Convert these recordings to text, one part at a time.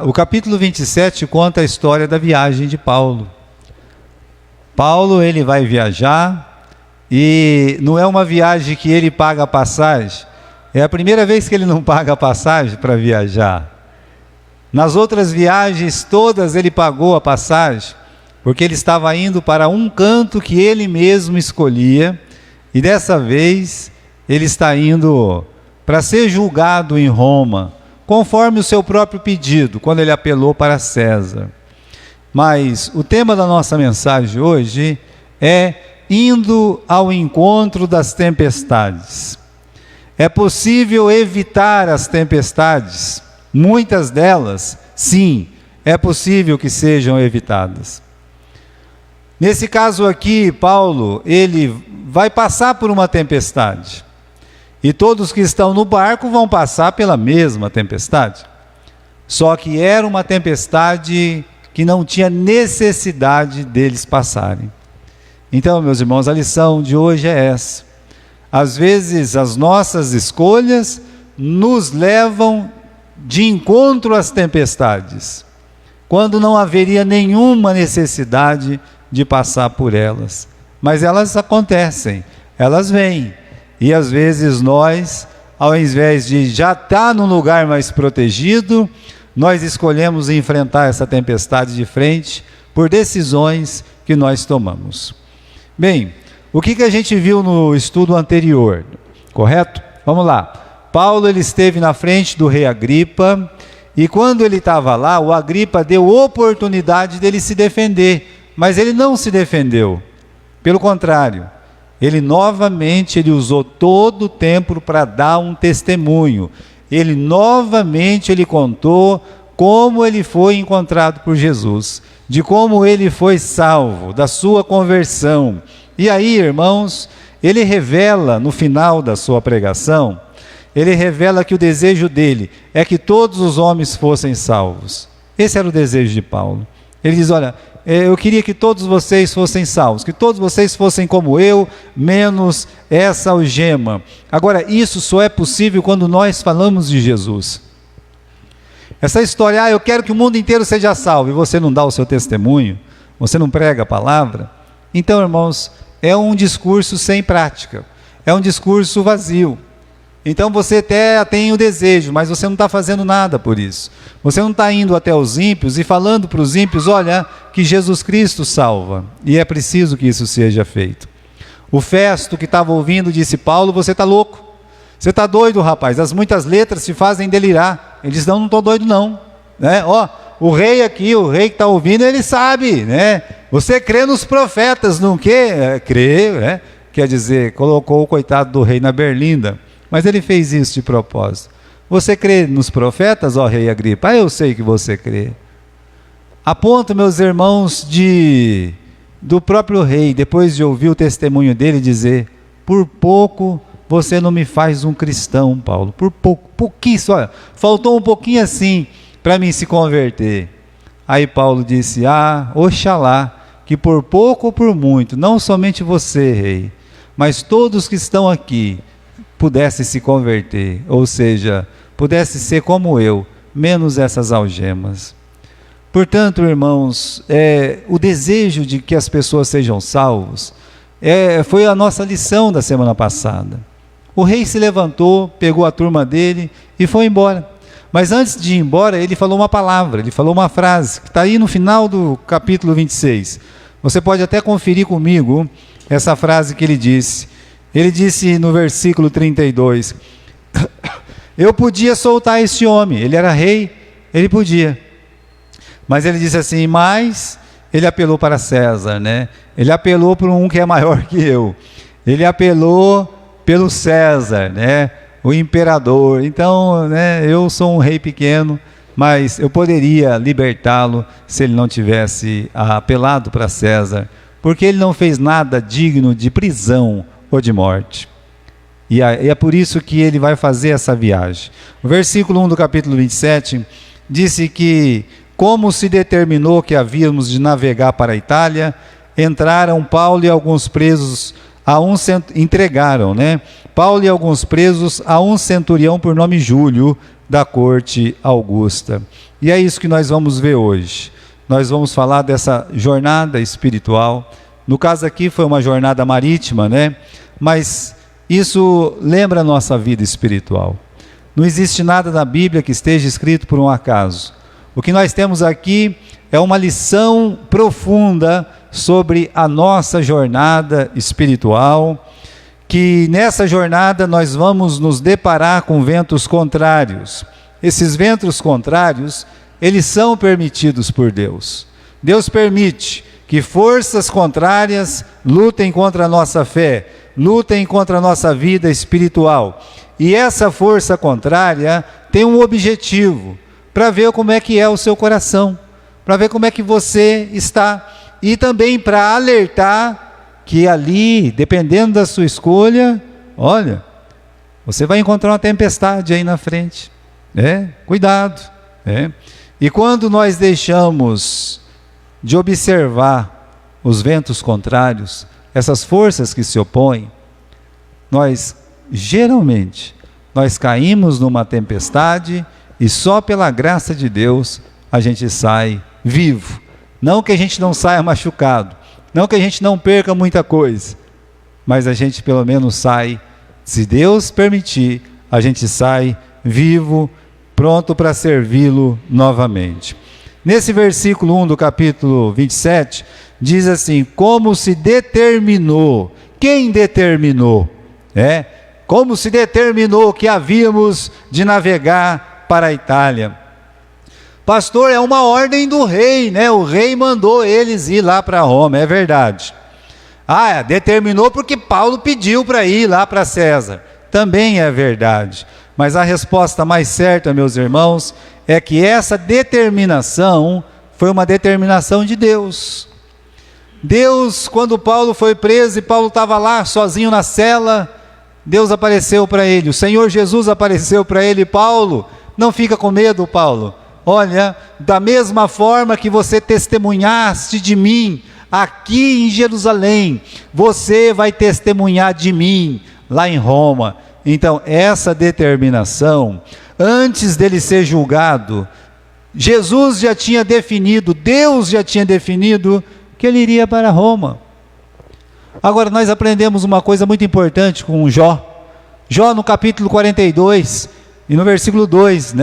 O capítulo 27 conta a história da viagem de Paulo. Paulo, ele vai viajar, e não é uma viagem que ele paga a passagem, é a primeira vez que ele não paga a passagem para viajar. Nas outras viagens todas ele pagou a passagem, porque ele estava indo para um canto que ele mesmo escolhia, e dessa vez ele está indo para ser julgado em Roma, conforme o seu próprio pedido, quando ele apelou para César. Mas o tema da nossa mensagem hoje é indo ao encontro das tempestades. É possível evitar as tempestades? Muitas delas, sim, é possível que sejam evitadas. Nesse caso aqui, Paulo, ele vai passar por uma tempestade. E todos que estão no barco vão passar pela mesma tempestade. Só que era uma tempestade que não tinha necessidade deles passarem. Então, meus irmãos, a lição de hoje é essa. Às vezes as nossas escolhas nos levam de encontro às tempestades, quando não haveria nenhuma necessidade de passar por elas. Mas elas acontecem, elas vêm. E às vezes nós, ao invés de já estar num lugar mais protegido, nós escolhemos enfrentar essa tempestade de frente por decisões que nós tomamos. Bem, o que a gente viu no estudo anterior, correto? Vamos lá. Paulo, ele esteve na frente do rei Agripa, e quando ele estava lá, o Agripa deu oportunidade dele se defender, mas ele não se defendeu. Pelo contrário, ele novamente usou todo o tempo para dar um testemunho. Ele novamente contou como ele foi encontrado por Jesus, de como ele foi salvo, da sua conversão. E aí, irmãos, ele revela no final da sua pregação, ele revela que o desejo dele é que todos os homens fossem salvos. Esse era o desejo de Paulo. Ele diz, olha, eu queria que todos vocês fossem salvos, que todos vocês fossem como eu, menos essa algema. Agora, isso só é possível quando nós falamos de Jesus. Essa história, eu quero que o mundo inteiro seja salvo, e você não dá o seu testemunho, você não prega a palavra. Então, irmãos, é um discurso sem prática, é um discurso vazio. Então você até tem o desejo, mas você não está fazendo nada por isso. Você não está indo até os ímpios e falando para os ímpios, olha, que Jesus Cristo salva. E é preciso que isso seja feito. O Festo que estava ouvindo disse, Paulo, você está louco. Você está doido, rapaz. As muitas letras te fazem delirar. Ele disse, não estou doido não. Né? O rei aqui, o rei que está ouvindo, ele sabe. Né? Você crê nos profetas, não quê? Crê, né? Quer dizer, colocou o coitado do rei na berlinda. Mas ele fez isso de propósito. Você crê nos profetas, ó rei Agripa? Eu sei que você crê. A ponto, meus irmãos, do próprio rei, depois de ouvir o testemunho dele, dizer, por pouco você não me faz um cristão, Paulo. Por pouco, pouquíssimo, olha, faltou um pouquinho assim para mim se converter. Aí Paulo disse, oxalá, que por pouco ou por muito, não somente você, rei, mas todos que estão aqui, pudesse se converter, ou seja, pudesse ser como eu, menos essas algemas. Portanto, irmãos, o desejo de que as pessoas sejam salvos foi a nossa lição da semana passada. O rei se levantou, pegou a turma dele e foi embora. Mas antes de ir embora, ele falou uma palavra, ele falou uma frase, que está aí no final do capítulo 26. Você pode até conferir comigo essa frase que ele disse. Ele disse no versículo 32, eu podia soltar esse homem, ele era rei, ele podia. Mas ele disse assim, mas ele apelou para César, né? Ele apelou para um que é maior que eu. Ele apelou pelo César, né? O imperador. Então, né, eu sou um rei pequeno, mas eu poderia libertá-lo se ele não tivesse apelado para César, porque ele não fez nada digno de prisão ou de morte. E é por isso que ele vai fazer essa viagem. O versículo 1 do capítulo 27 disse que, como se determinou que havíamos de navegar para a Itália, entraram Paulo e alguns presos entregaram, né? Paulo e alguns presos a um centurião por nome Júlio, da corte Augusta. E é isso que nós vamos ver hoje. Nós vamos falar dessa jornada espiritual. No caso aqui foi uma jornada marítima, né? Mas isso lembra a nossa vida espiritual. Não existe nada na Bíblia que esteja escrito por um acaso. O que nós temos aqui é uma lição profunda sobre a nossa jornada espiritual, que nessa jornada nós vamos nos deparar com ventos contrários. Esses ventos contrários, eles são permitidos por Deus. Deus permite que forças contrárias lutem contra a nossa fé, lutem contra a nossa vida espiritual. E essa força contrária tem um objetivo, para ver como é que é o seu coração, para ver como é que você está, e também para alertar que ali, dependendo da sua escolha, olha, você vai encontrar uma tempestade aí na frente. Cuidado. E quando nós deixamos de observar os ventos contrários, essas forças que se opõem, geralmente, nós caímos numa tempestade e só pela graça de Deus a gente sai vivo. Não que a gente não saia machucado, não que a gente não perca muita coisa, mas a gente pelo menos sai, se Deus permitir, a gente sai vivo, pronto para servi-lo novamente. Nesse versículo 1 do capítulo 27, diz assim: como se determinou. Quem determinou? Como se determinou que havíamos de navegar para a Itália? Pastor, é uma ordem do rei, né? O rei mandou eles ir lá para Roma, é verdade. Determinou porque Paulo pediu para ir lá para César. Também é verdade. Mas a resposta mais certa, meus irmãos, é que essa determinação foi uma determinação de Deus. Deus, quando Paulo foi preso e Paulo estava lá sozinho na cela, Deus apareceu para ele, o Senhor Jesus apareceu para ele: Paulo, não fica com medo, Paulo. Olha, da mesma forma que você testemunhaste de mim aqui em Jerusalém, você vai testemunhar de mim lá em Roma. Então, essa determinação, antes dele ser julgado, Jesus já tinha definido, Deus já tinha definido que ele iria para Roma. Agora, nós aprendemos uma coisa muito importante com Jó. Jó, no capítulo 42, e no versículo 2,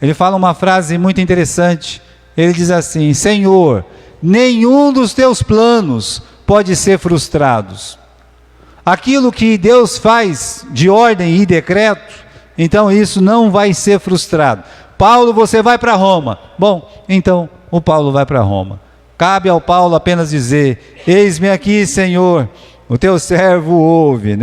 ele fala uma frase muito interessante. Ele diz assim: Senhor, nenhum dos teus planos pode ser frustrado. Aquilo que Deus faz de ordem e decreto, então isso não vai ser frustrado. Paulo, você vai para Roma. Bom, então o Paulo vai para Roma. Cabe ao Paulo apenas dizer: eis-me aqui, Senhor, o teu servo ouve,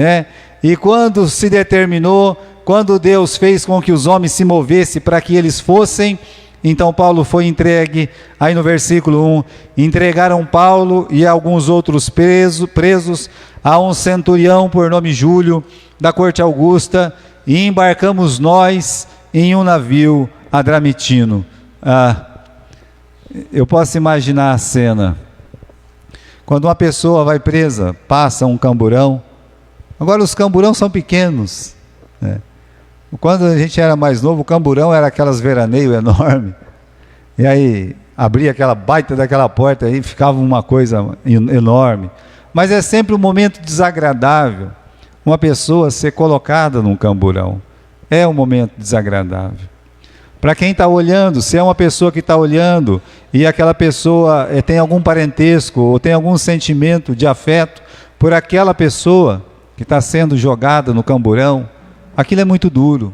E quando se determinou, quando Deus fez com que os homens se movessem para que eles fossem, então Paulo foi entregue. Aí no versículo 1, entregaram Paulo e alguns outros presos a um centurião por nome Júlio, da corte augusta, e embarcamos nós em um navio adramitino. Eu posso imaginar a cena. Quando uma pessoa vai presa, passa um camburão. Agora os camburão são pequenos, Quando a gente era mais novo, o camburão era aquelas veraneio enorme. E aí abria aquela baita daquela porta e ficava uma coisa enorme. Mas é sempre um momento desagradável uma pessoa ser colocada num camburão. É um momento desagradável. Para quem está olhando, se é uma pessoa que está olhando e aquela pessoa tem algum parentesco ou tem algum sentimento de afeto por aquela pessoa que está sendo jogada no camburão, aquilo é muito duro.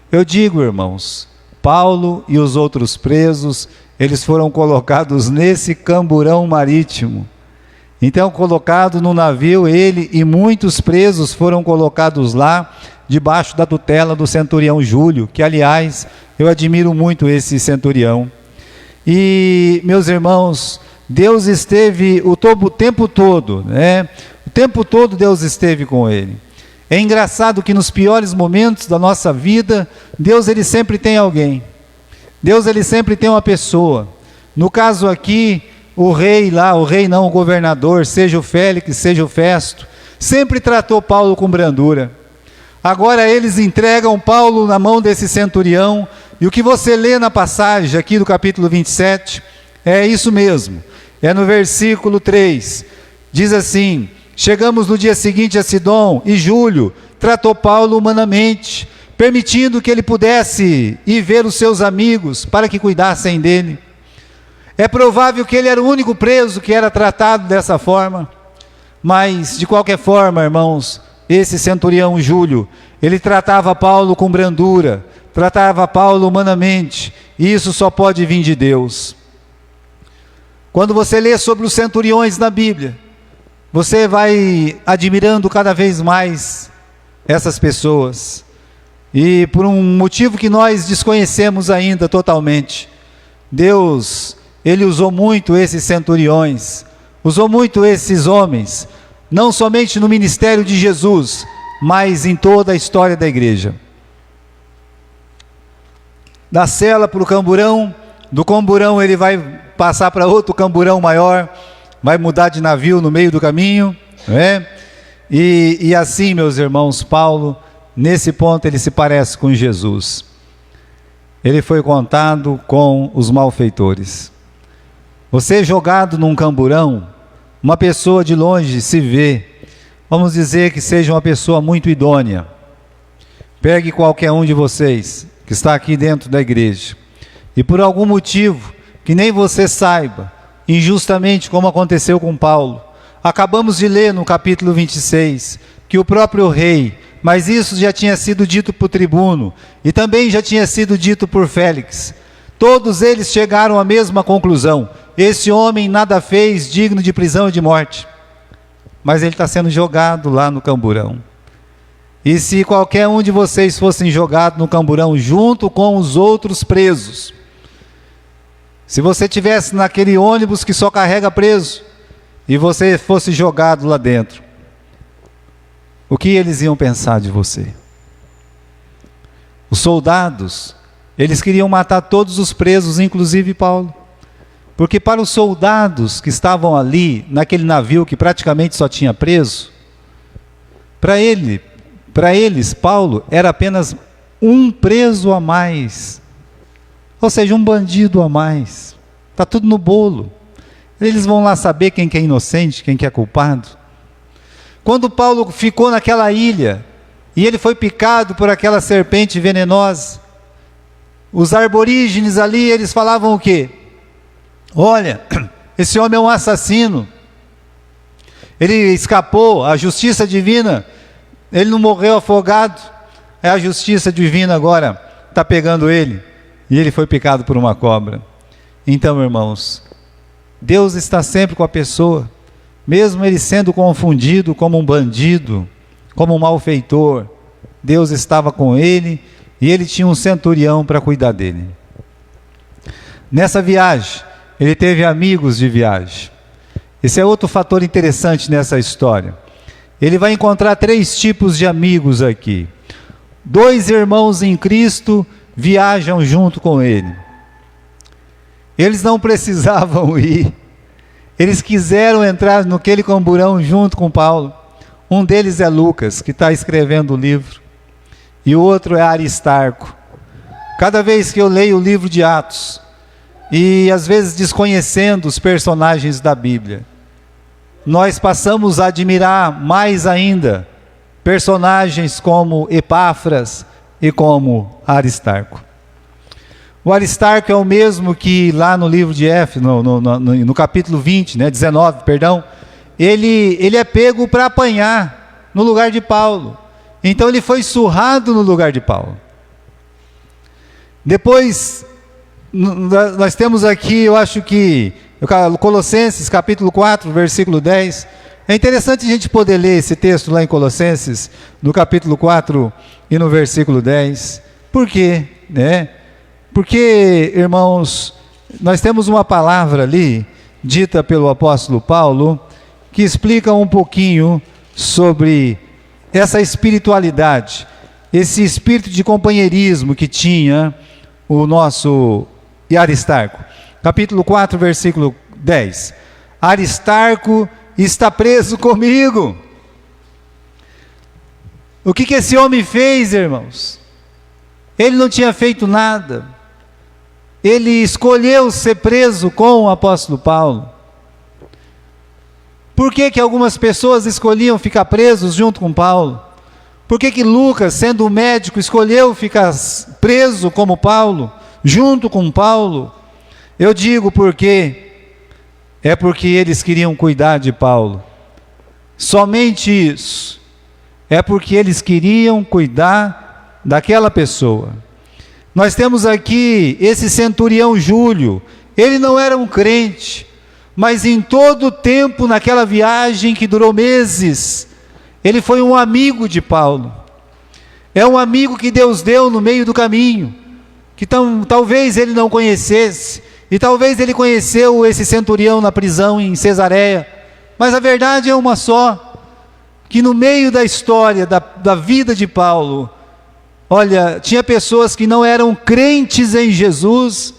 Eu digo, irmãos, Paulo e os outros presos, eles foram colocados nesse camburão marítimo. Então, colocado no navio, ele e muitos presos foram colocados lá, debaixo da tutela do centurião Júlio, que, aliás, eu admiro muito esse centurião. E, meus irmãos, Deus esteve o tempo todo, O tempo todo Deus esteve com ele. É engraçado que nos piores momentos da nossa vida, Deus ele sempre tem alguém. Deus ele sempre tem uma pessoa. No caso aqui, o governador, seja o Félix, seja o Festo, sempre tratou Paulo com brandura. Agora eles entregam Paulo na mão desse centurião, E o que você lê na passagem aqui do capítulo 27 é isso mesmo. É no versículo 3. Diz assim: chegamos no dia seguinte a Sidom, e Júlio tratou Paulo humanamente, permitindo que ele pudesse ir ver os seus amigos para que cuidassem dele. É provável que ele era o único preso que era tratado dessa forma, mas de qualquer forma, irmãos, esse centurião Júlio, ele tratava Paulo com brandura, tratava Paulo humanamente, e isso só pode vir de Deus. Quando você lê sobre os centuriões na Bíblia, você vai admirando cada vez mais essas pessoas, e por um motivo que nós desconhecemos ainda totalmente, Deus, Ele usou muito esses centuriões, usou muito esses homens, não somente no ministério de Jesus, mas em toda a história da igreja. Da cela para o camburão, do camburão ele vai passar para outro camburão maior, vai mudar de navio no meio do caminho, não é? E assim, meus irmãos, Paulo, nesse ponto ele se parece com Jesus. Ele foi contado com os malfeitores. Você jogado num camburão, uma pessoa de longe se vê, vamos dizer que seja uma pessoa muito idônea. Pegue qualquer um de vocês que está aqui dentro da igreja, e por algum motivo que nem você saiba, injustamente como aconteceu com Paulo, acabamos de ler no capítulo 26, que o próprio rei, mas isso já tinha sido dito por tribuno, e também já tinha sido dito por Félix, todos eles chegaram à mesma conclusão: esse homem nada fez digno de prisão e de morte, mas ele está sendo jogado lá no camburão. E se qualquer um de vocês fossem jogado no camburão junto com os outros presos, se você estivesse naquele ônibus que só carrega preso, e você fosse jogado lá dentro, o que eles iam pensar de você? Os soldados, eles queriam matar todos os presos, inclusive Paulo, porque para os soldados que estavam ali, naquele navio que praticamente só tinha preso, para eles, Paulo era apenas um preso a mais, ou seja, um bandido a mais. Está tudo no bolo. Eles vão lá saber quem que é inocente, quem que é culpado. Quando Paulo ficou naquela ilha, e ele foi picado por aquela serpente venenosa, os aborígenes ali, eles falavam o quê? Olha, esse homem é um assassino, ele escapou, a justiça divina, ele não morreu afogado, é a justiça divina agora, está pegando ele, e ele foi picado por uma cobra. Então, irmãos, Deus está sempre com a pessoa, mesmo ele sendo confundido como um bandido, como um malfeitor, Deus estava com ele, e ele tinha um centurião para cuidar dele. Nessa viagem, ele teve amigos de viagem. Esse é outro fator interessante nessa história. Ele vai encontrar 3 tipos de amigos aqui. 2 irmãos em Cristo viajam junto com ele. Eles não precisavam ir. Eles quiseram entrar naquele camburão junto com Paulo. Um deles é Lucas, que está escrevendo o livro. E o outro é Aristarco. Cada vez que eu leio o livro de Atos, e às vezes desconhecendo os personagens da Bíblia, nós passamos a admirar mais ainda personagens como Epáfras e como Aristarco. O Aristarco é o mesmo que lá no livro de Éfeso, no capítulo 20, 19, perdão, ele é pego para apanhar no lugar de Paulo. Então ele foi surrado no lugar de Paulo. Depois, nós temos aqui, eu acho que, Colossenses, capítulo 4, versículo 10. É interessante a gente poder ler esse texto lá em Colossenses, no capítulo 4 e no versículo 10. Por quê? Porque, irmãos, nós temos uma palavra ali, dita pelo apóstolo Paulo, que explica um pouquinho sobre essa espiritualidade, esse espírito de companheirismo que tinha o nosso Aristarco. Capítulo 4, versículo 10. Aristarco está preso comigo. O que esse homem fez, irmãos? Ele não tinha feito nada. ele escolheu ser preso com o apóstolo Paulo? Por que que algumas pessoas escolhiam ficar presos junto com Paulo? Por que que Lucas, sendo médico, escolheu ficar preso como Paulo, junto com Paulo? Eu digo porque eles queriam cuidar de Paulo. Somente isso. É porque eles queriam cuidar daquela pessoa. Nós temos aqui esse centurião Júlio. Ele não era um crente, mas em todo o tempo, naquela viagem que durou meses, ele foi um amigo de Paulo. É um amigo que Deus deu no meio do caminho, que talvez ele não conhecesse, e talvez ele conheceu esse centurião na prisão em Cesareia, mas a verdade é uma só, que no meio da história, da vida de Paulo, olha, tinha pessoas que não eram crentes em Jesus,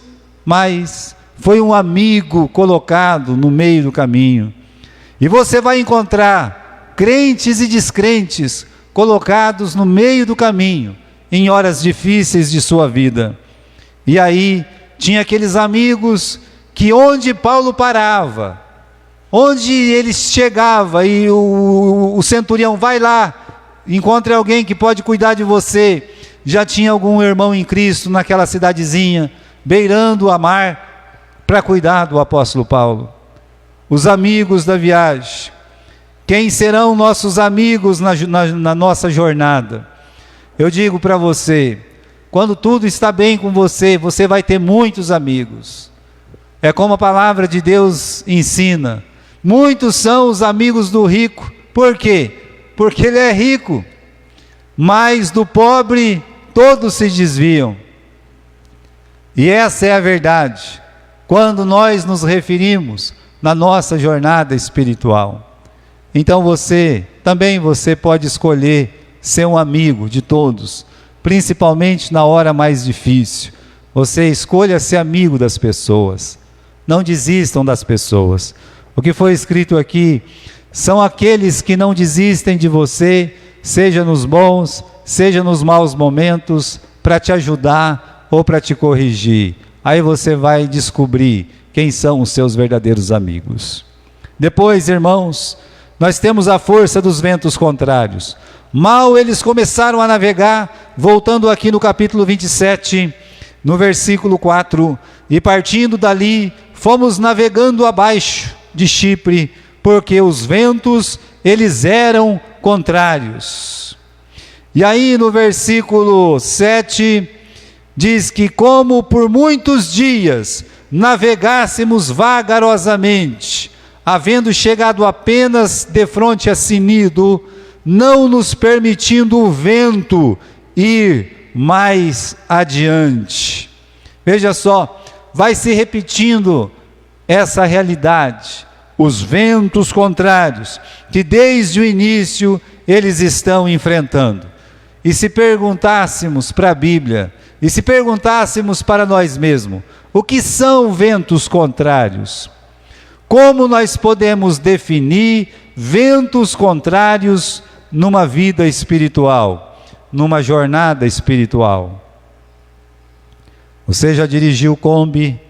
mas foi um amigo colocado no meio do caminho. E você vai encontrar crentes e descrentes colocados no meio do caminho, em horas difíceis de sua vida. E aí, tinha aqueles amigos que onde Paulo parava, onde ele chegava e o centurião vai lá, encontre alguém que pode cuidar de você, já tinha algum irmão em Cristo naquela cidadezinha, beirando a mar, para cuidar do apóstolo Paulo. Os amigos da viagem. Quem serão nossos amigos na nossa jornada? Eu digo para você, quando tudo está bem com você, você vai ter muitos amigos. É como a palavra de Deus ensina. Muitos são os amigos do rico. Por quê? Porque ele é rico. Mas do pobre, todos se desviam. E essa é a verdade, quando nós nos referimos na nossa jornada espiritual. Então também você pode escolher ser um amigo de todos, principalmente na hora mais difícil. Você escolha ser amigo das pessoas, não desistam das pessoas. O que foi escrito aqui, são aqueles que não desistem de você, seja nos bons, seja nos maus momentos, para te ajudar ou para te corrigir. Aí você vai descobrir quem são os seus verdadeiros amigos. Depois, irmãos, nós temos a força dos ventos contrários. Mal eles começaram a navegar, voltando aqui no capítulo 27, no versículo 4, e partindo dali, fomos navegando abaixo de Chipre, porque os ventos, eles eram contrários. E aí no versículo 7, diz que como por muitos dias navegássemos vagarosamente, havendo chegado apenas defronte a Cnido, não nos permitindo o vento ir mais adiante. Veja só, vai se repetindo essa realidade, os ventos contrários, que desde o início eles estão enfrentando. E se perguntássemos para a Bíblia, e se perguntássemos para nós mesmos, o que são ventos contrários? Como nós podemos definir ventos contrários numa vida espiritual, numa jornada espiritual? Você já dirigiu Kombi?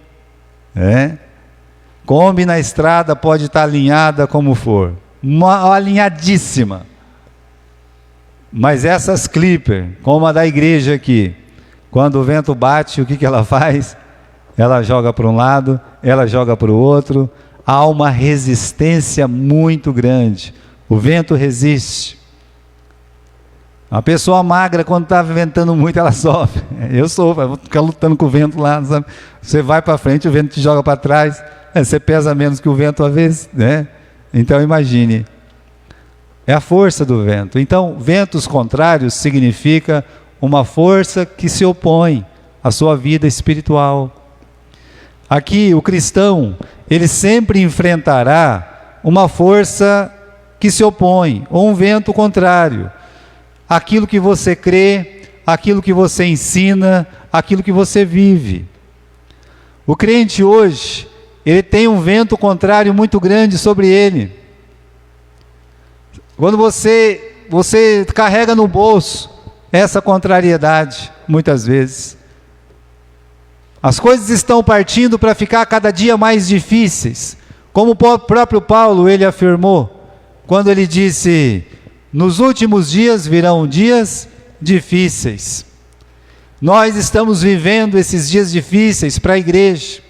Kombi na estrada pode estar alinhada como for, alinhadíssima. Mas essas Clipper, como a da igreja aqui, quando o vento bate, o que ela faz? Ela joga para um lado, ela joga para o outro. Há uma resistência muito grande. O vento resiste. A pessoa magra, quando está ventando muito, ela sofre. Eu sofro, vou ficar lutando com o vento lá, sabe? Você vai para frente, o vento te joga para trás. Você pesa menos que o vento às vezes, né? Então imagine. É a força do vento. Então, ventos contrários significa uma força que se opõe à sua vida espiritual. Aqui, o cristão, ele sempre enfrentará uma força que se opõe, ou um vento contrário. Aquilo que você crê, aquilo que você ensina, aquilo que você vive. O crente hoje, ele tem um vento contrário muito grande sobre ele. Quando você carrega no bolso essa contrariedade, muitas vezes. As coisas estão partindo para ficar cada dia mais difíceis. Como o próprio Paulo, ele afirmou, quando ele disse, nos últimos dias virão dias difíceis. Nós estamos vivendo esses dias difíceis para a igreja.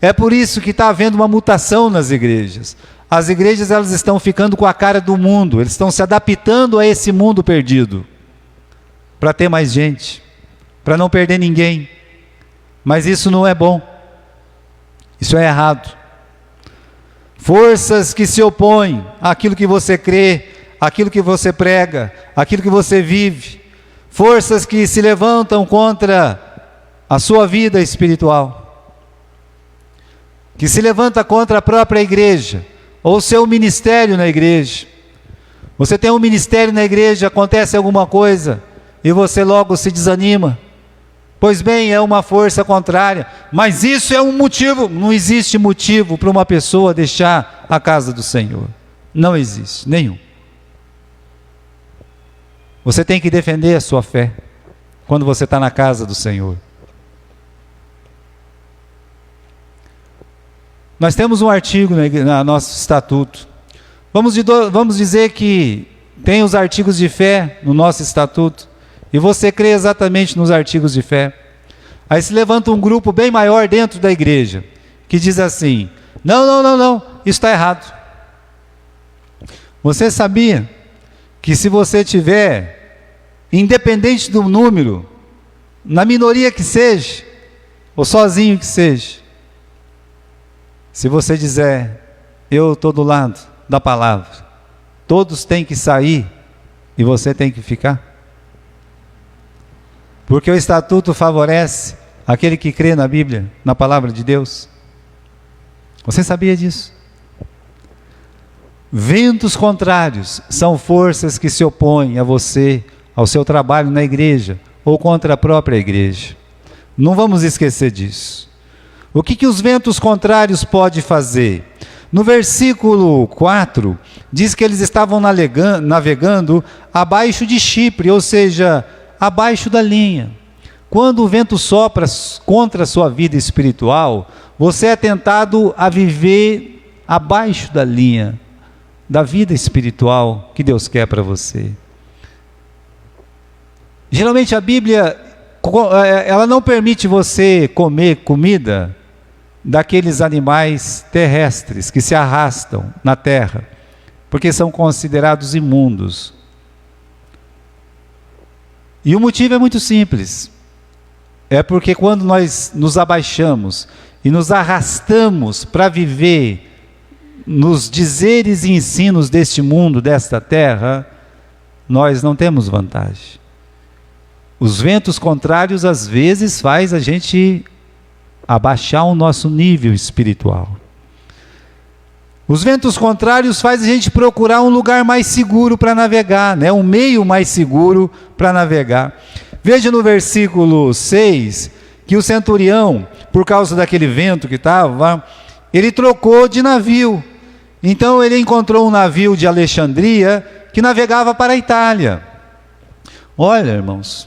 É por isso que está havendo uma mutação nas igrejas. As igrejas, elas estão ficando com a cara do mundo, eles estão se adaptando a esse mundo perdido, para ter mais gente, para não perder ninguém. Mas isso não é bom, isso é errado. Forças que se opõem àquilo que você crê, àquilo que você prega, àquilo que você vive, forças que se levantam contra a sua vida espiritual, que se levanta contra a própria igreja, ou seu ministério na igreja. Você tem um ministério na igreja, acontece alguma coisa, e você logo se desanima. Pois bem, é uma força contrária, mas isso é um motivo. Não existe motivo para uma pessoa deixar a casa do Senhor. Não existe, nenhum. Você tem que defender a sua fé, quando você está na casa do Senhor. Nós temos um artigo no nosso estatuto. Vamos dizer que tem os artigos de fé no nosso estatuto, e você crê exatamente nos artigos de fé. Aí se levanta um grupo bem maior dentro da igreja, que diz assim, não, isso está errado. Você sabia que se você tiver, independente do número, na minoria que seja, ou sozinho que seja, se você dizer, eu estou do lado da palavra, todos têm que sair e você tem que ficar? Porque o estatuto favorece aquele que crê na Bíblia, na palavra de Deus. Você sabia disso? Ventos contrários são forças que se opõem a você, ao seu trabalho na igreja, ou contra a própria igreja. Não vamos esquecer disso. O que os ventos contrários podem fazer? No versículo 4, diz que eles estavam navegando abaixo de Chipre, ou seja, abaixo da linha. Quando o vento sopra contra a sua vida espiritual, você é tentado a viver abaixo da linha da vida espiritual que Deus quer para você. Geralmente a Bíblia, ela não permite você comer comida daqueles animais terrestres que se arrastam na terra, porque são considerados imundos. E o motivo é muito simples. É porque quando nós nos abaixamos e nos arrastamos para viver nos dizeres e ensinos deste mundo, desta terra, nós não temos vantagem. Os ventos contrários às vezes faz a gente abaixar o nosso nível espiritual. Os ventos contrários faz a gente procurar um lugar mais seguro para navegar, né? Um meio mais seguro para navegar. Veja no versículo 6, que o centurião, por causa daquele vento que estava, ele trocou de navio. Então ele encontrou um navio de Alexandria, que navegava para a Itália. Olha, irmãos,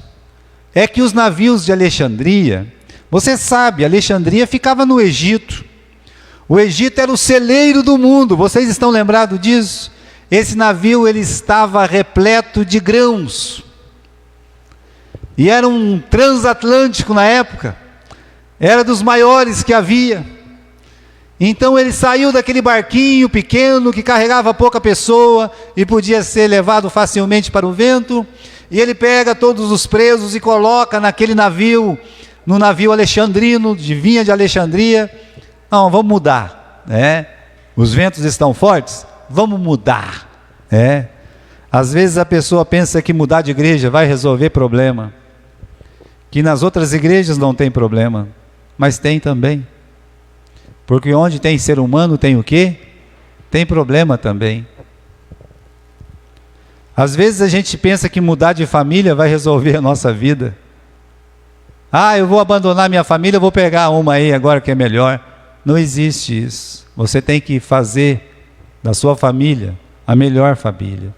é que os navios de Alexandria, você sabe, Alexandria ficava no Egito. O Egito era o celeiro do mundo, vocês estão lembrados disso? Esse navio, ele estava repleto de grãos. E era um transatlântico na época, era dos maiores que havia. Então ele saiu daquele barquinho pequeno, que carregava pouca pessoa, e podia ser levado facilmente para o vento, e ele pega todos os presos e coloca naquele navio, no navio alexandrino, vinha de Alexandria. Não, vamos mudar, né? Os ventos estão fortes, vamos mudar, né? Às vezes a pessoa pensa que mudar de igreja vai resolver problema, que nas outras igrejas não tem problema, mas tem também, porque onde tem ser humano tem o quê? Tem problema também. Às vezes a gente pensa que mudar de família vai resolver a nossa vida. Ah, eu vou abandonar minha família, eu vou pegar uma aí agora que é melhor. Não existe isso. Você tem que fazer da sua família a melhor família.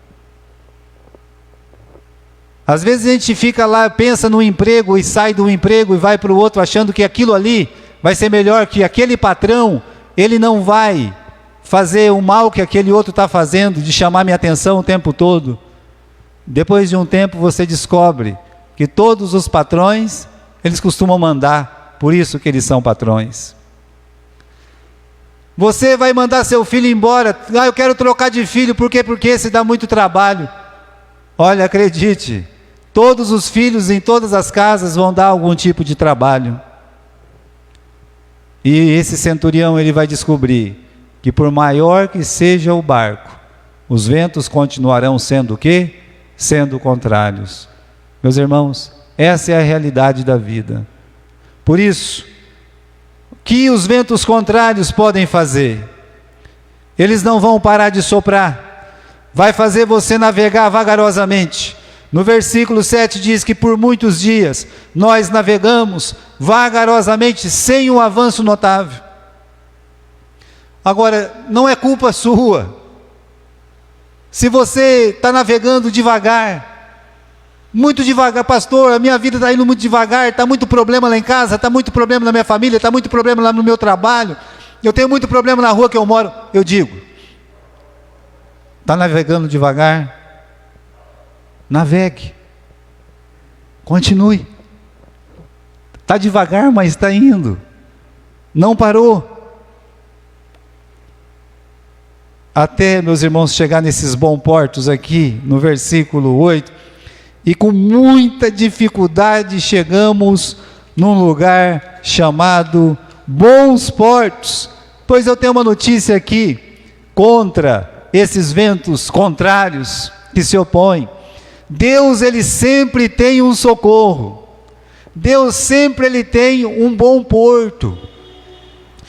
Às vezes a gente fica lá, pensa no emprego e sai do emprego e vai para o outro achando que aquilo ali vai ser melhor, que aquele patrão, ele não vai fazer o mal que aquele outro está fazendo, de chamar minha atenção o tempo todo. Depois de um tempo você descobre que todos os patrões, eles costumam mandar, por isso que eles são patrões. Você vai mandar seu filho embora, eu quero trocar de filho, por quê? Porque esse dá muito trabalho. Olha, acredite, todos os filhos em todas as casas vão dar algum tipo de trabalho. E esse centurião, ele vai descobrir que por maior que seja o barco, os ventos continuarão sendo o quê? Sendo contrários. Meus irmãos, essa é a realidade da vida. Por isso, o que os ventos contrários podem fazer? Eles não vão parar de soprar, vai fazer você navegar vagarosamente. No versículo 7 diz que por muitos dias nós navegamos vagarosamente, sem um avanço notável. Agora, não é culpa sua. Se você está navegando devagar, muito devagar, pastor, a minha vida está indo muito devagar, está muito problema lá em casa, está muito problema na minha família, está muito problema lá no meu trabalho, eu tenho muito problema na rua que eu moro. Eu digo, está navegando devagar? Navegue, continue. Está devagar, mas está indo, não parou. Até, meus irmãos, chegar nesses bons portos aqui, no versículo 8, e com muita dificuldade chegamos num lugar chamado Bons Portos. Pois eu tenho uma notícia aqui contra esses ventos contrários que se opõem. Deus, ele sempre tem um socorro. Deus sempre ele tem um bom porto.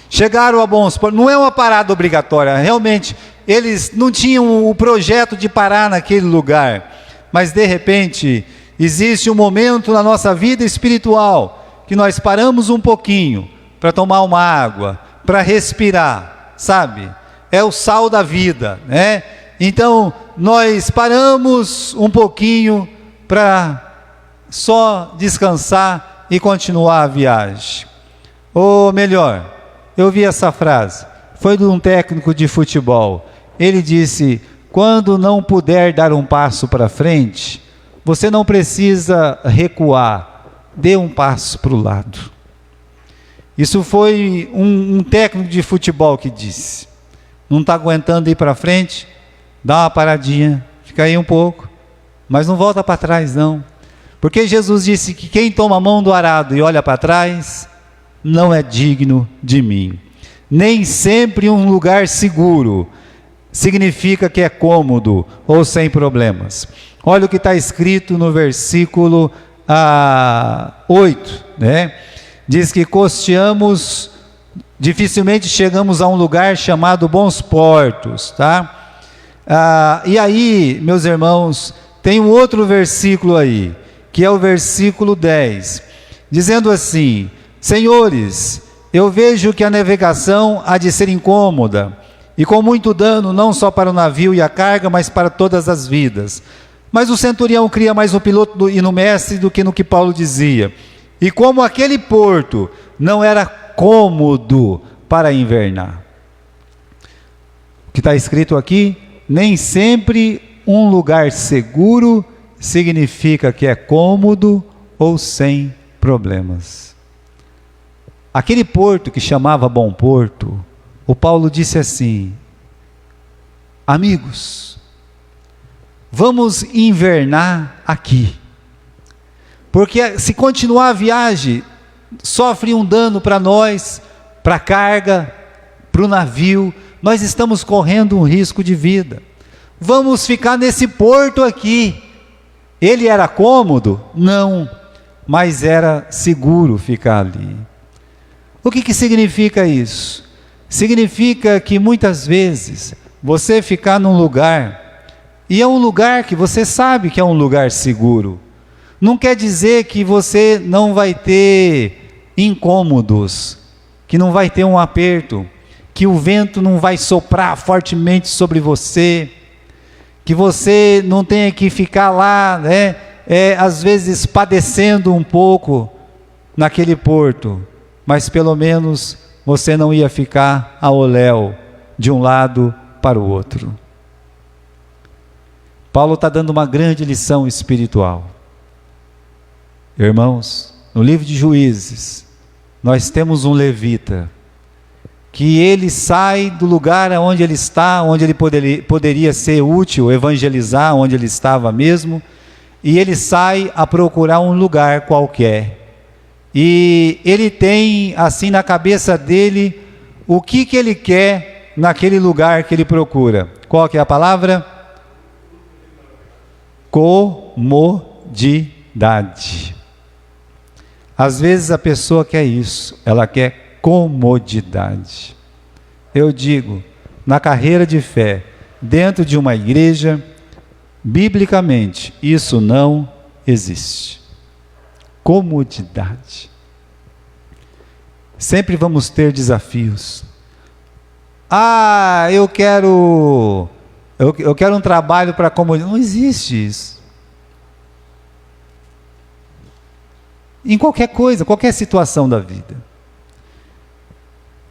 Chegaram a Bons Portos, não é uma parada obrigatória, realmente, eles não tinham o projeto de parar naquele lugar, mas de repente, existe um momento na nossa vida espiritual, que nós paramos um pouquinho, para tomar uma água, para respirar, sabe? É o sal da vida, né? Então, nós paramos um pouquinho, para só descansar e continuar a viagem. Ou melhor, eu vi essa frase, foi de um técnico de futebol. Ele disse, quando não puder dar um passo para frente, você não precisa recuar, dê um passo para o lado. Isso foi um técnico de futebol que disse. Não está aguentando ir para frente? Dá uma paradinha, fica aí um pouco, mas não volta para trás não. Porque Jesus disse que quem toma a mão do arado e olha para trás, não é digno de mim. Nem sempre um lugar seguro significa que é cômodo ou sem problemas. Olha o que está escrito no versículo 8, né? Diz que costeamos, dificilmente chegamos a um lugar chamado Bons Portos, tá? E aí, meus irmãos, tem um outro versículo aí, que é o versículo 10, dizendo assim, senhores, eu vejo que a navegação há de ser incômoda, e com muito dano, não só para o navio e a carga, mas para todas as vidas. Mas o centurião cria mais no piloto e no mestre do que no que Paulo dizia. E como aquele porto não era cômodo para invernar. O que está escrito aqui, nem sempre um lugar seguro significa que é cômodo ou sem problemas. Aquele porto que chamava Bom Porto, o Paulo disse assim, amigos, vamos invernar aqui, porque se continuar a viagem, sofre um dano para nós, para a carga, para o navio, nós estamos correndo um risco de vida, vamos ficar nesse porto aqui. Ele era cômodo? Não, mas era seguro ficar ali. O que significa isso? Significa que muitas vezes você ficar num lugar, e é um lugar que você sabe que é um lugar seguro, não quer dizer que você não vai ter incômodos, que não vai ter um aperto, que o vento não vai soprar fortemente sobre você, que você não tenha que ficar lá, né, às vezes padecendo um pouco naquele porto, mas pelo menos você não ia ficar a oléu de um lado para o outro. Paulo está dando uma grande lição espiritual. Irmãos, no livro de Juízes, nós temos um levita, que ele sai do lugar onde ele está, onde ele poderia ser útil, evangelizar, onde ele estava mesmo, e ele sai a procurar um lugar qualquer. E ele tem assim na cabeça dele o que ele quer naquele lugar que ele procura. Qual que é a palavra? Comodidade. Às vezes a pessoa quer isso, ela quer comodidade. Eu digo, na carreira de fé, dentro de uma igreja, biblicamente, isso não existe. Comodidade. Sempre vamos ter desafios. Eu quero um trabalho para comodidade. Não existe isso. Em qualquer coisa, qualquer situação da vida.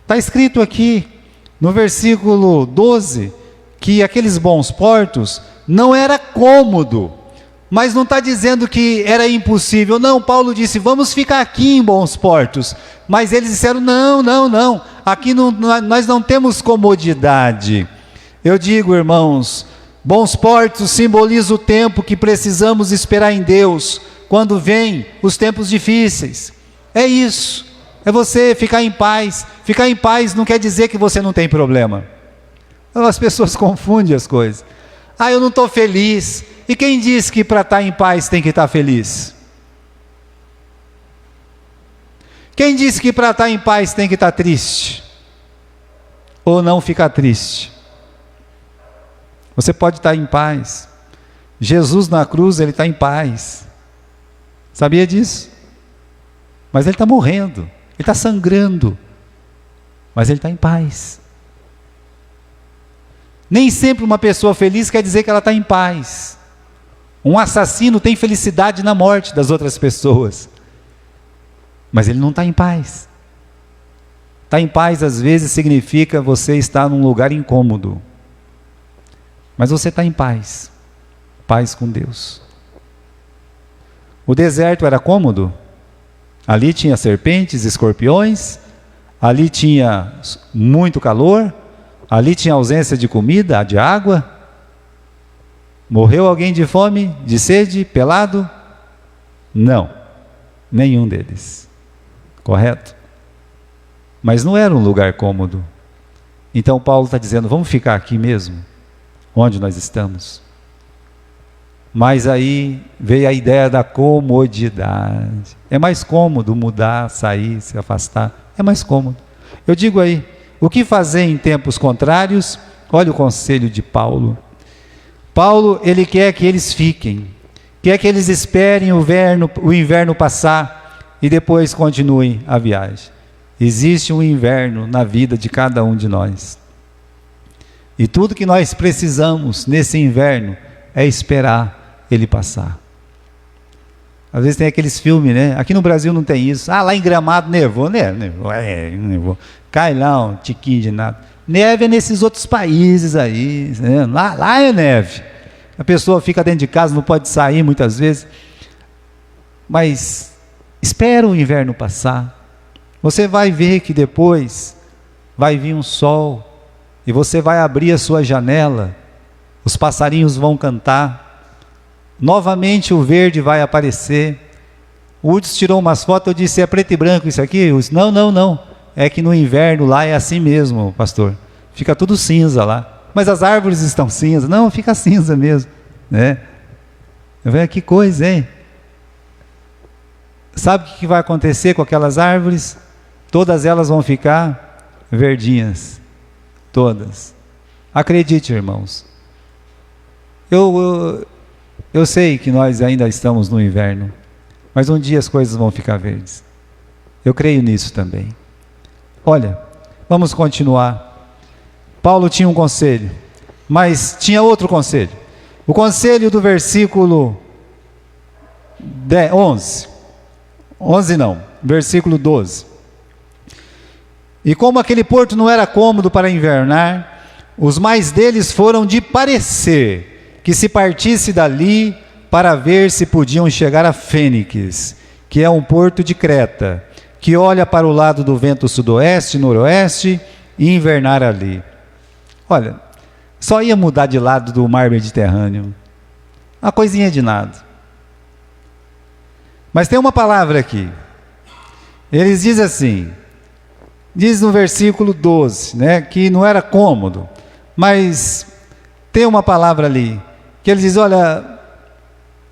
Está escrito aqui, no versículo 12, que aqueles bons portos não era cômodo, mas não está dizendo que era impossível. Não, Paulo disse, vamos ficar aqui em bons portos. Mas eles disseram, não, aqui nós não temos comodidade. Eu digo, irmãos, bons portos simboliza o tempo que precisamos esperar em Deus, quando vêm os tempos difíceis. É isso, é você ficar em paz. Ficar em paz não quer dizer que você não tem problema. As pessoas confundem as coisas. Eu não estou feliz. E quem diz que para estar em paz tem que estar feliz? Quem disse que para estar em paz tem que estar triste? Ou não ficar triste? Você pode estar em paz. Jesus na cruz, ele está em paz. Sabia disso? Mas ele está morrendo, ele está sangrando, mas ele está em paz. Nem sempre uma pessoa feliz quer dizer que ela está em paz. Um assassino tem felicidade na morte das outras pessoas, mas ele não está em paz. Estar em paz às vezes significa você estar num lugar incômodo, mas você está em paz, paz com Deus. O deserto era cômodo? Ali tinha serpentes, escorpiões, ali tinha muito calor, ali tinha ausência de comida, de água. Morreu alguém de fome, de sede, pelado? Não, nenhum deles. Correto? Mas não era um lugar cômodo. Então Paulo está dizendo, vamos ficar aqui mesmo, onde nós estamos. Mas aí veio a ideia da comodidade. É mais cômodo mudar, sair, se afastar. É mais cômodo. Eu digo aí, o que fazer em tempos contrários? Olha o conselho de Paulo. Paulo, ele quer que eles fiquem, quer que eles esperem o inverno passar e depois continuem a viagem. Existe um inverno na vida de cada um de nós. E tudo que nós precisamos nesse inverno é esperar ele passar. Às vezes tem aqueles filmes, né? Aqui no Brasil não tem isso. Lá em Gramado nevou, nevou. Cai lá um tiquinho de nada. Neve é nesses outros países aí, né? Lá é neve. A pessoa fica dentro de casa, não pode sair muitas vezes. Mas espera o inverno passar. Você vai ver que depois vai vir um sol e você vai abrir a sua janela, os passarinhos vão cantar, novamente o verde vai aparecer. O Hudson tirou umas fotos, eu disse, é preto e branco isso aqui? Eu disse, não, é que no inverno lá é assim mesmo, pastor, fica tudo cinza lá. Mas as árvores estão cinza. Não, fica cinza mesmo, né? Que coisa, hein? Sabe o que vai acontecer com aquelas árvores? Todas elas vão ficar verdinhas, todas. Acredite, irmãos. Eu sei que nós ainda estamos no inverno, mas um dia as coisas vão ficar verdes. Eu creio nisso também. Olha, vamos continuar. Paulo tinha um conselho, mas tinha outro conselho. O conselho do versículo 11. 11 não, versículo 12. E como aquele porto não era cômodo para invernar, os mais deles foram de parecer que se partisse dali para ver se podiam chegar a Fênix, que é um porto de Creta, que olha para o lado do vento sudoeste e noroeste, e invernar ali. Olha, só ia mudar de lado do mar Mediterrâneo. Uma coisinha de nada. Mas tem uma palavra aqui. Eles dizem assim, diz no versículo 12, né, que não era cômodo, mas tem uma palavra ali, que eles dizem, olha,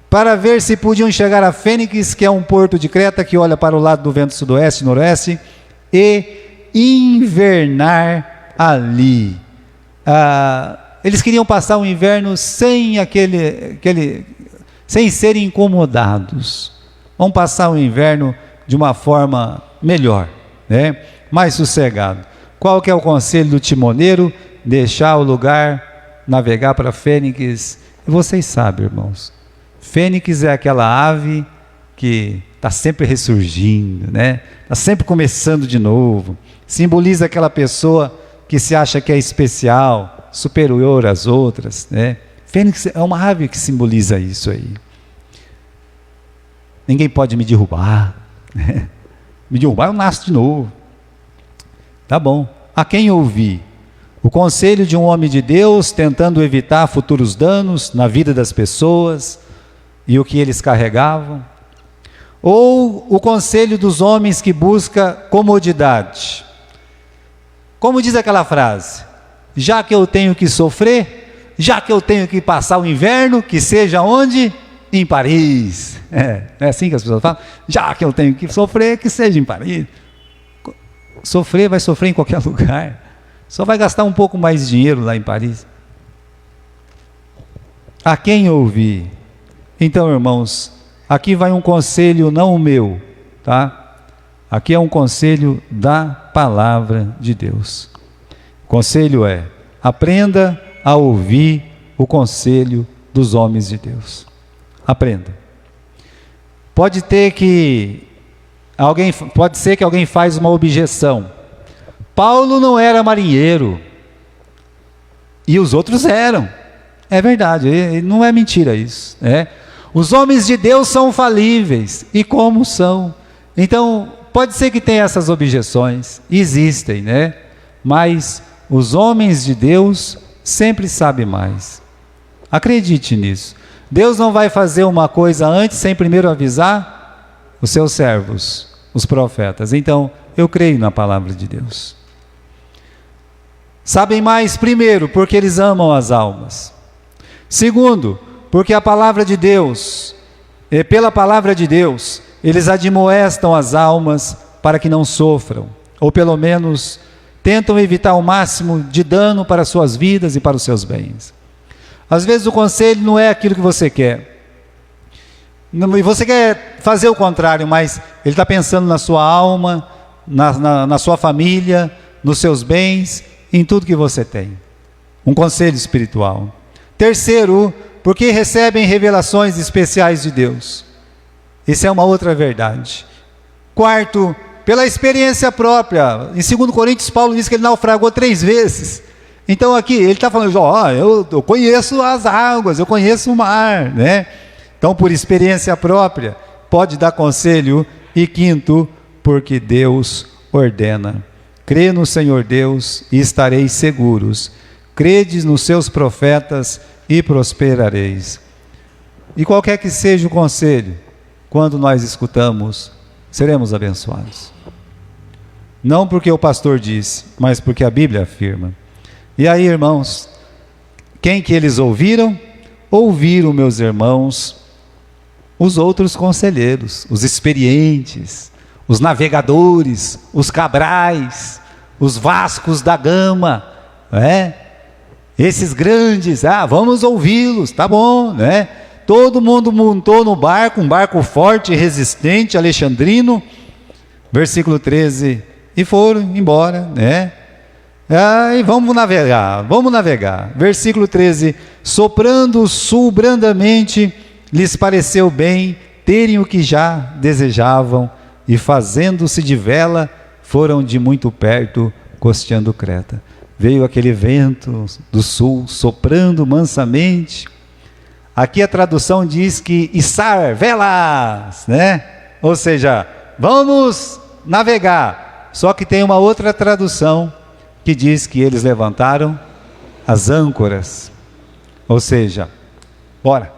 para ver se podiam chegar a Fênix, que é um porto de Creta, que olha para o lado do vento sudoeste e noroeste, e invernar ali. Eles queriam passar o inverno sem sem serem incomodados. Vamos passar o inverno de uma forma melhor, né? Mais sossegado. Qual que é o conselho do timoneiro? Deixar o lugar, navegar para Fênix. E vocês sabem, irmãos, Fênix é aquela ave que está sempre ressurgindo, né? Está sempre começando de novo. Simboliza aquela pessoa que se acha que é especial, superior às outras, né? Fênix é uma ave que simboliza isso aí. Ninguém pode me derrubar, né? Me derrubar eu nasço de novo. Tá bom. A quem ouvir? O conselho de um homem de Deus tentando evitar futuros danos na vida das pessoas e o que eles carregavam? Ou o conselho dos homens que busca comodidade? Como diz aquela frase, já que eu tenho que sofrer, já que eu tenho que passar o inverno, que seja onde? Em Paris. É assim que as pessoas falam, já que eu tenho que sofrer, que seja em Paris. Sofrer, vai sofrer em qualquer lugar, só vai gastar um pouco mais de dinheiro lá em Paris. A quem ouvir? Então, irmãos, aqui vai um conselho não o meu, tá? Aqui é um conselho da palavra de Deus. O conselho é, aprenda a ouvir o conselho dos homens de Deus. Aprenda. Pode ser que alguém faz uma objeção. Paulo não era marinheiro e os outros eram. É verdade, não é mentira isso, né? Os homens de Deus são falíveis, e como são? Então, pode ser que tenha essas objeções, existem, né? Mas os homens de Deus sempre sabem mais. Acredite nisso. Deus não vai fazer uma coisa antes sem primeiro avisar os seus servos, os profetas. Então, eu creio na palavra de Deus. Sabem mais, primeiro, porque eles amam as almas. Segundo, porque a palavra de Deus, pela palavra de Deus, eles admoestam as almas para que não sofram, ou pelo menos tentam evitar o máximo de dano para as suas vidas e para os seus bens. Às vezes o conselho não é aquilo que você quer. E você quer fazer o contrário, mas ele está pensando na sua alma, na sua família, nos seus bens, em tudo que você tem. Um conselho espiritual. Terceiro, porque recebem revelações especiais de Deus. Isso é uma outra verdade. Quarto, pela experiência própria. Em 2 Coríntios, Paulo diz que ele naufragou 3 vezes. Então aqui, ele está falando, eu conheço as águas, eu conheço o mar, né? Então, por experiência própria, pode dar conselho. E quinto, porque Deus ordena. Crê no Senhor Deus e estareis seguros. Credes nos seus profetas e prosperareis. E qualquer que seja o conselho, quando nós escutamos, seremos abençoados. Não porque o pastor disse, mas porque a Bíblia afirma. E aí, irmãos, quem que eles ouviram? Ouviram, meus irmãos, os outros conselheiros, os experientes, os navegadores, os Cabrais, os Vascos da Gama, né? Esses grandes, vamos ouvi-los, tá bom, né? Todo mundo montou no barco, um barco forte e resistente, alexandrino, versículo 13, e foram embora, né? E vamos navegar. Versículo 13, soprando o sul brandamente, lhes pareceu bem obterem o que já desejavam, e fazendo-se de vela, foram de muito perto, costeando Creta. Veio aquele vento do sul, soprando mansamente. Aqui a tradução diz que içar velas, né? Ou seja, vamos navegar. Só que tem uma outra tradução que diz que eles levantaram as âncoras. Ou seja, bora,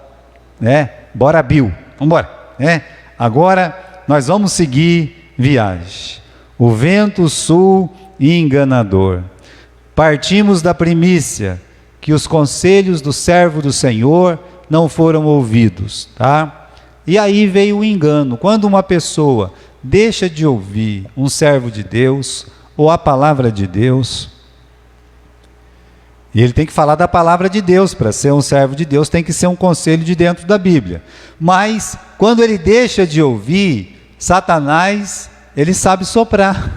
né? Bora, Bill, vamos embora, né? Agora nós vamos seguir viagem. O vento sul enganador. Partimos da primícia que os conselhos do servo do Senhor não foram ouvidos, tá? E aí veio o engano. Quando uma pessoa deixa de ouvir um servo de Deus ou a palavra de Deus, e ele tem que falar da palavra de Deus, para ser um servo de Deus tem que ser um conselho de dentro da Bíblia. Mas quando ele deixa de ouvir, Satanás, ele sabe soprar.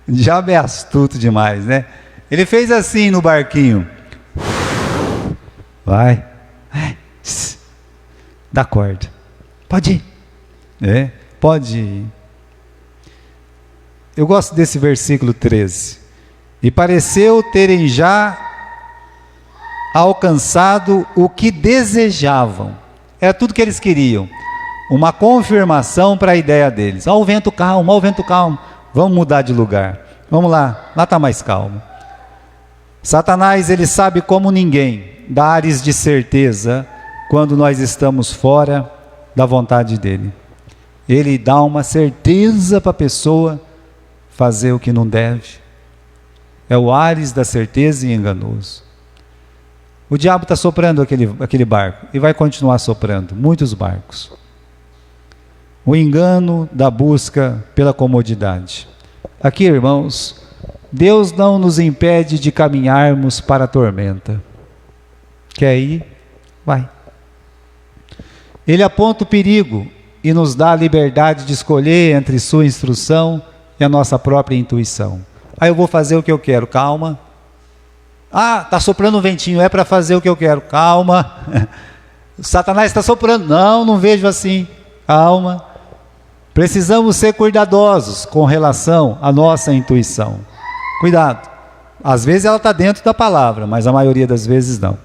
O diabo é astuto demais, né? Ele fez assim no barquinho. Vai. Dá corda. Pode ir. Pode ir. Eu gosto desse versículo 13. E pareceu terem já alcançado o que desejavam. Era tudo que eles queriam. Uma confirmação para a ideia deles. Ó, o vento calmo, ó, o vento calmo. Vamos mudar de lugar. Vamos lá está mais calmo. Satanás, ele sabe como ninguém dar ares de certeza quando nós estamos fora da vontade dele. Ele dá uma certeza para a pessoa fazer o que não deve. É o ares da certeza e enganoso. O diabo está soprando aquele barco e vai continuar soprando muitos barcos. O engano da busca pela comodidade. Aqui, irmãos, Deus não nos impede de caminharmos para a tormenta. Quer ir? Vai. Ele aponta o perigo e nos dá a liberdade de escolher entre sua instrução e a nossa própria intuição. Aí eu vou fazer o que eu quero, calma. Ah, está soprando um ventinho, é para fazer o que eu quero, calma. Satanás está soprando, não vejo assim, calma. Precisamos ser cuidadosos com relação à nossa intuição. Cuidado. Às vezes ela está dentro da palavra, mas a maioria das vezes não.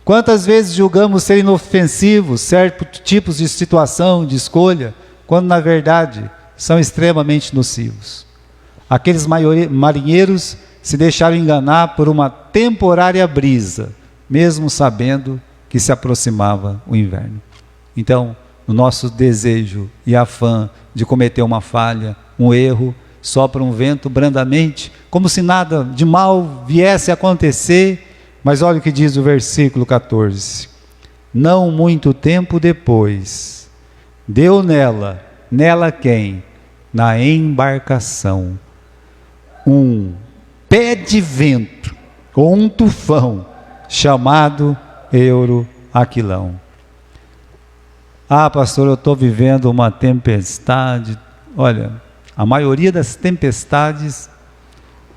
Quantas vezes julgamos ser inofensivos certos tipos de situação, de escolha, quando na verdade são extremamente nocivos. Aqueles marinheiros se deixaram enganar por uma temporária brisa, mesmo sabendo que se aproximava o inverno. Então, o nosso desejo e afã de cometer uma falha, um erro, sopra um vento brandamente, como se nada de mal viesse a acontecer. Mas olha o que diz o versículo 14. Não muito tempo depois, deu nela quem? Na embarcação, um pé de vento, ou um tufão, chamado Euroaquilão. Ah, pastor, eu estou vivendo uma tempestade. Olha, a maioria das tempestades,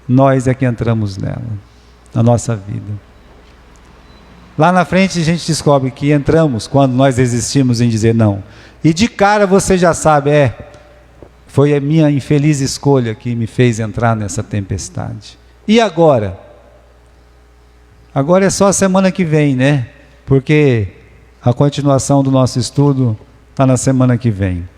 nós é que entramos nela, na nossa vida. Lá na frente a gente descobre que entramos quando nós resistimos em dizer não. E de cara você já sabe, foi a minha infeliz escolha que me fez entrar nessa tempestade. E agora? Agora é só a semana que vem, né? Porque a continuação do nosso estudo está na semana que vem.